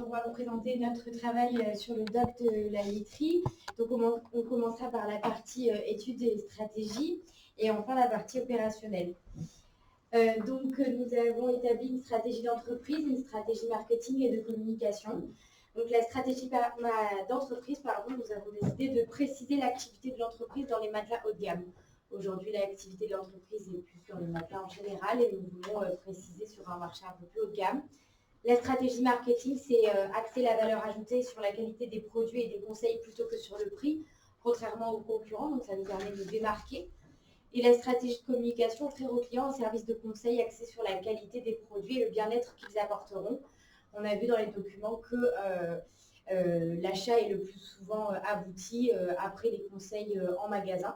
on va vous présenter notre travail sur le doc de la laiterie. Donc on commencera par la partie études et stratégie et enfin la partie opérationnelle. Donc nous avons établi une stratégie d'entreprise, une stratégie marketing et de communication. Donc la stratégie d'entreprise, nous avons décidé de préciser l'activité de l'entreprise dans les matelas haut de gamme. Aujourd'hui, l'activité de l'entreprise est plus sur les matelas en général et nous voulons préciser sur un marché un peu plus haut de gamme. La stratégie marketing, c'est axer la valeur ajoutée sur la qualité des produits et des conseils plutôt que sur le prix, contrairement aux concurrents, donc ça nous permet de démarquer. Et la stratégie de communication, offrir aux clients un service de conseil axé sur la qualité des produits et le bien-être qu'ils apporteront. On a vu dans les documents que l'achat est le plus souvent abouti après les conseils en magasin.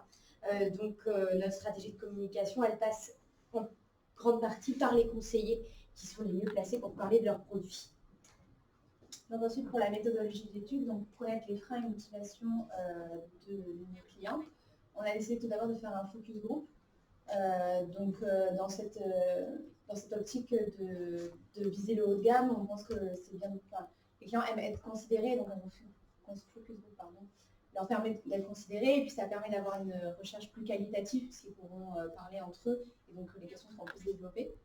Donc notre stratégie de communication, elle passe en grande partie par les conseillers qui sont les mieux placés pour parler de leurs produits. Donc ensuite, pour la méthodologie d'étude, donc connaître les freins et motivations de nos clients, on a décidé tout d'abord de faire un focus group. Dans cette optique de viser le haut de gamme, on pense que c'est bien. Enfin, les clients aiment être considérés, donc un focus group, leur permet d'être considérés, et puis ça permet d'avoir une recherche plus qualitative, puisqu'ils pourront parler entre eux, et donc les questions seront plus développées.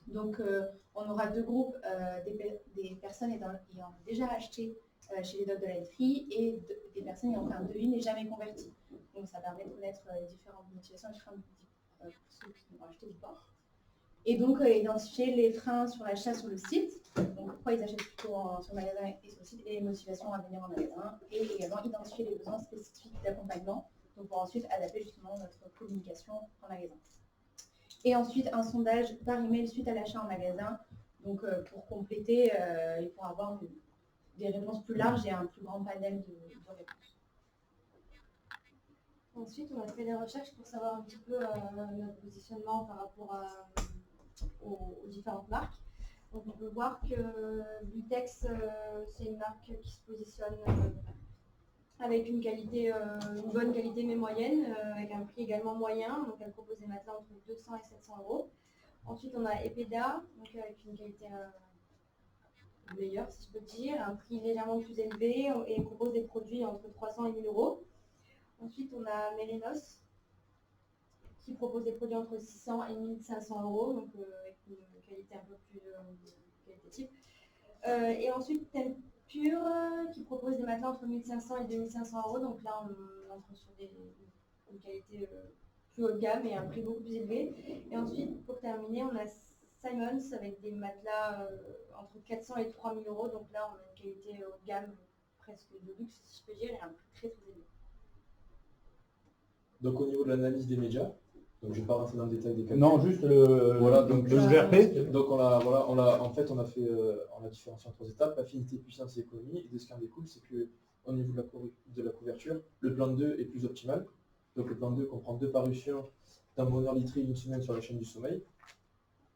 Donc on aura deux groupes, des personnes ayant déjà acheté chez les docs de la laiterie et des personnes ayant fait un devis mais jamais converti. Donc ça permet de connaître les différentes motivations et freins pour ceux qui vont acheter ou pas. Et donc identifier les freins sur l'achat sur le site, donc pourquoi ils achètent plutôt sur le magasin et sur le site, et les motivations à venir en magasin, et également identifier les besoins spécifiques d'accompagnement, donc pour ensuite adapter justement notre communication en magasin. Et ensuite un sondage par email suite à l'achat en magasin, donc pour compléter et pour avoir des réponses plus larges et un plus grand panel de réponses. Ensuite, on a fait des recherches pour savoir un petit peu notre positionnement par rapport aux différentes marques. Donc on peut voir que Butex, c'est une marque qui se positionne avec une bonne qualité mais moyenne, avec un prix également moyen. Donc elle propose des matelas entre 200 et 700 €. Ensuite, on a Epeda, donc avec une qualité meilleure, si je peux dire, un prix légèrement plus élevé et propose des produits entre 300 et 1000 €. Ensuite, on a Melenos, qui propose des produits entre 600 et 1500 €, donc avec une qualité un peu plus qualitative. Et ensuite, Tempur, qui propose des matelas entre 1500 et 2500 €, donc là, on entre sur une qualité plus haut de gamme et un prix beaucoup plus élevé. Et ensuite, pour terminer, on a Simons avec des matelas entre 400 et 3000 €, donc là, on a une qualité haut de gamme, presque de luxe, si je peux dire, et un prix très très élevé. Donc au niveau de l'analyse des médias, donc je ne vais pas rentrer dans le détail des calculs. Non, juste le GRP. Donc on a différencié en 3 étapes, affinité, puissance et économie. Et de ce qui en découle, c'est qu'au niveau de la couverture, le plan 2 est plus optimal. Donc le plan 2 comprend 2 parutions d'un bonheur litré une semaine sur la chaîne du sommeil.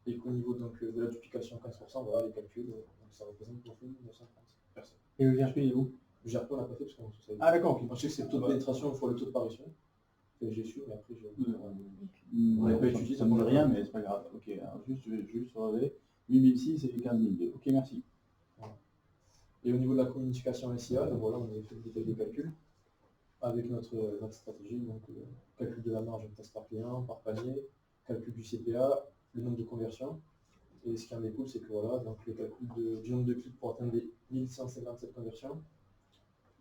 Et qu'au niveau donc, de la duplication 15%, voilà les calculs, donc ça représente pour nous 930 personnes. Et le GRP il est où? Le GRP on l'a pas fait parce qu'on tout ça. Ah d'accord. Je sais que c'est le taux de pénétration fois le taux de parution. J'ai su, mais après on n'a pas étudié, ça ne me dit rien, mais c'est pas grave. Ok, alors je vais juste relever. 8006 et 15002. Ok, merci. Voilà. Et au niveau de la communication SIA, donc voilà, on a fait le détail des calculs avec notre stratégie, donc calcul de la marge taxe par client, par panier, calcul du CPA, le nombre de conversions. Et ce qui en découle, c'est que voilà, donc le calcul du nombre de clics pour atteindre les 1157 conversions.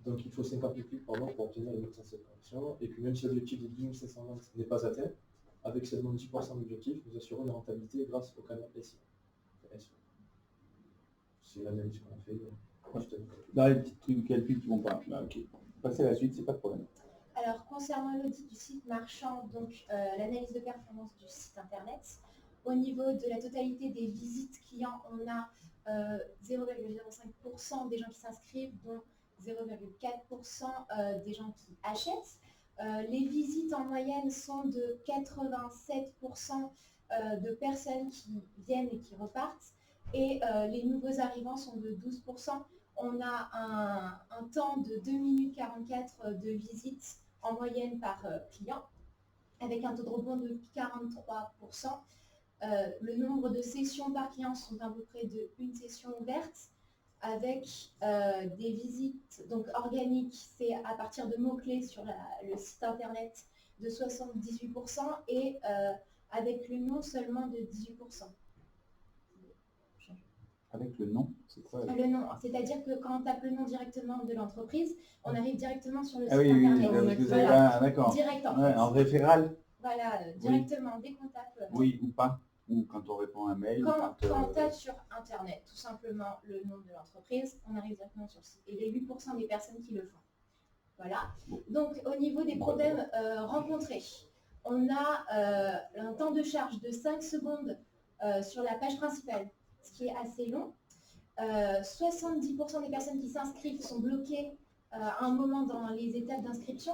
Donc il faut 50 000 clics pour obtenir les 1157 conversions. Et que même si l'objectif des 10 520 n'est pas atteint, avec seulement 10% d'objectif, nous assurons une rentabilité grâce au canal SIA. C'est l'analyse qu'on a fait. Dans les petits trucs de calcul qui vont pas. Ok. Passer à la suite, c'est pas de problème. Alors, concernant l'audit du site marchand, donc l'analyse de performance du site internet, au niveau de la totalité des visites clients, on a 0,05% des gens qui s'inscrivent, dont 0,4% des gens qui achètent. Les visites en moyenne sont de 87% de personnes qui viennent et qui repartent, et les nouveaux arrivants sont de 12%. On a un temps de 2 minutes 44 de visite en moyenne par client, avec un taux de rebond de 43%. Le nombre de sessions par client sont à peu près de une session ouverte, avec des visites donc organiques, c'est à partir de mots-clés sur le site internet de 78% et avec le nom seulement de 18%. Avec le nom, c'est quoi? Le nom, c'est-à-dire que quand on tape le nom directement de l'entreprise, on arrive directement sur le Ah site oui, internet. vous avez pas, d'accord. Direct en Ouais, fait. en référal. Voilà, directement, dès qu'on tape. Oui, ou pas. Ou quand on répond à un mail. Quand on tape sur internet, tout simplement le nom de l'entreprise, on arrive directement sur le site. Et les 8% des personnes qui le font. Voilà. Donc au niveau des problèmes rencontrés, on a un temps de charge de 5 secondes sur la page principale, ce qui est assez long. 70% des personnes qui s'inscrivent sont bloquées à un moment dans les étapes d'inscription.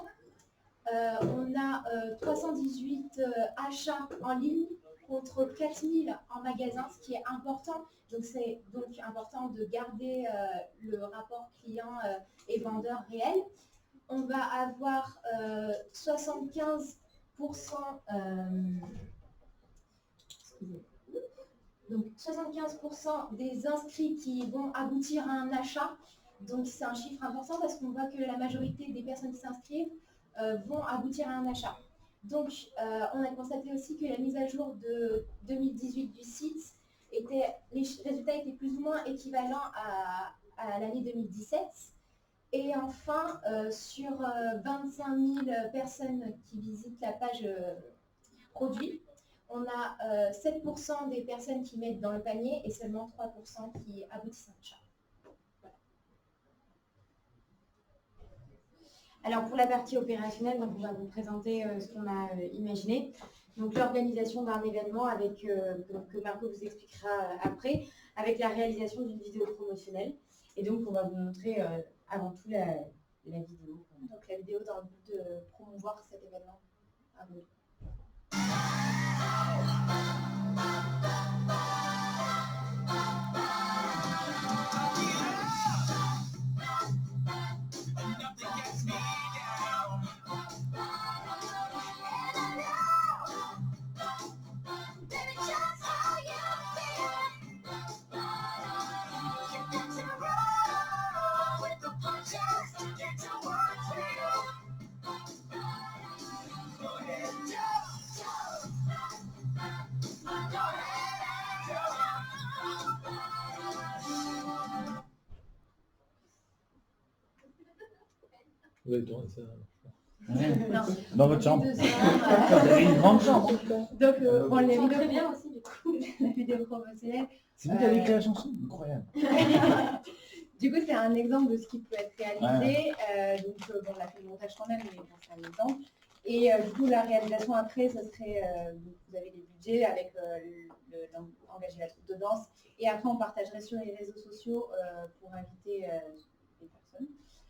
On a 318 achats en ligne contre 4000 en magasin, ce qui est important. Donc c'est donc important de garder le rapport client et vendeur réel. On va avoir 75% donc 75% des inscrits qui vont aboutir à un achat. Donc c'est un chiffre important parce qu'on voit que la majorité des personnes qui s'inscrivent vont aboutir à un achat. Donc on a constaté aussi que la mise à jour de 2018 du site, les résultats étaient plus ou moins équivalents à l'année 2017. Et enfin, sur 25 000 personnes qui visitent la page produit, on a 7% des personnes qui mettent dans le panier et seulement 3% qui aboutissent à un achat. Voilà. Alors pour la partie opérationnelle, donc on va vous présenter ce qu'on a imaginé. Donc l'organisation d'un événement avec, que Marco vous expliquera après, avec la réalisation d'une vidéo promotionnelle. Et donc on va vous montrer avant tout la vidéo. Donc la vidéo dans le but de promouvoir cet événement à vous. Vous avez tourné ça. Dans votre chambre. Vous avez une grande chambre. Donc on l'a On vu très bien aussi du coup. la vidéo promotionnelle. C'est vous qui avez écrit la chanson? Incroyable. Du coup, c'est un exemple de ce qui peut être réalisé. Bon, on a fait le montage quand même, mais bon, c'est un exemple. Et du coup, la réalisation après, ça serait, vous avez les budgets avec engager la troupe de danse. Et après, on partagerait sur les réseaux sociaux pour inviter les personnes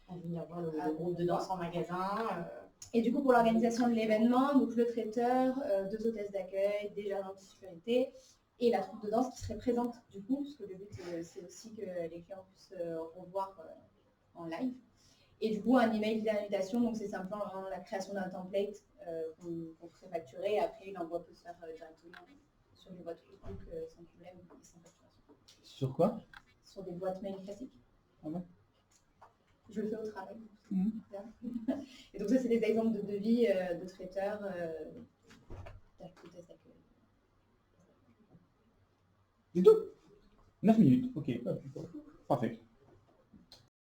À venir voir le groupe de danse en magasin. Et du coup, pour l'organisation de l'événement, donc le traiteur, 2 hôtesses d'accueil, des gérants de sécurité et la troupe de danse qui serait présente du coup, parce que le but c'est aussi que les clients puissent revoir en live. Et du coup, un email d'invitation, donc c'est simplement la création d'un template qu'on ferait facturer, et après l'envoi peut se faire directement sur des boîtes Facebook sans problème et sans facturation. Sur quoi? Sur des boîtes mail classiques. Ah ouais. Je le fais au travail. Et donc ça, c'est des exemples de devis de traiteurs, d'hôtesses d'accueil. C'est tout. 9 minutes, ok. Parfait.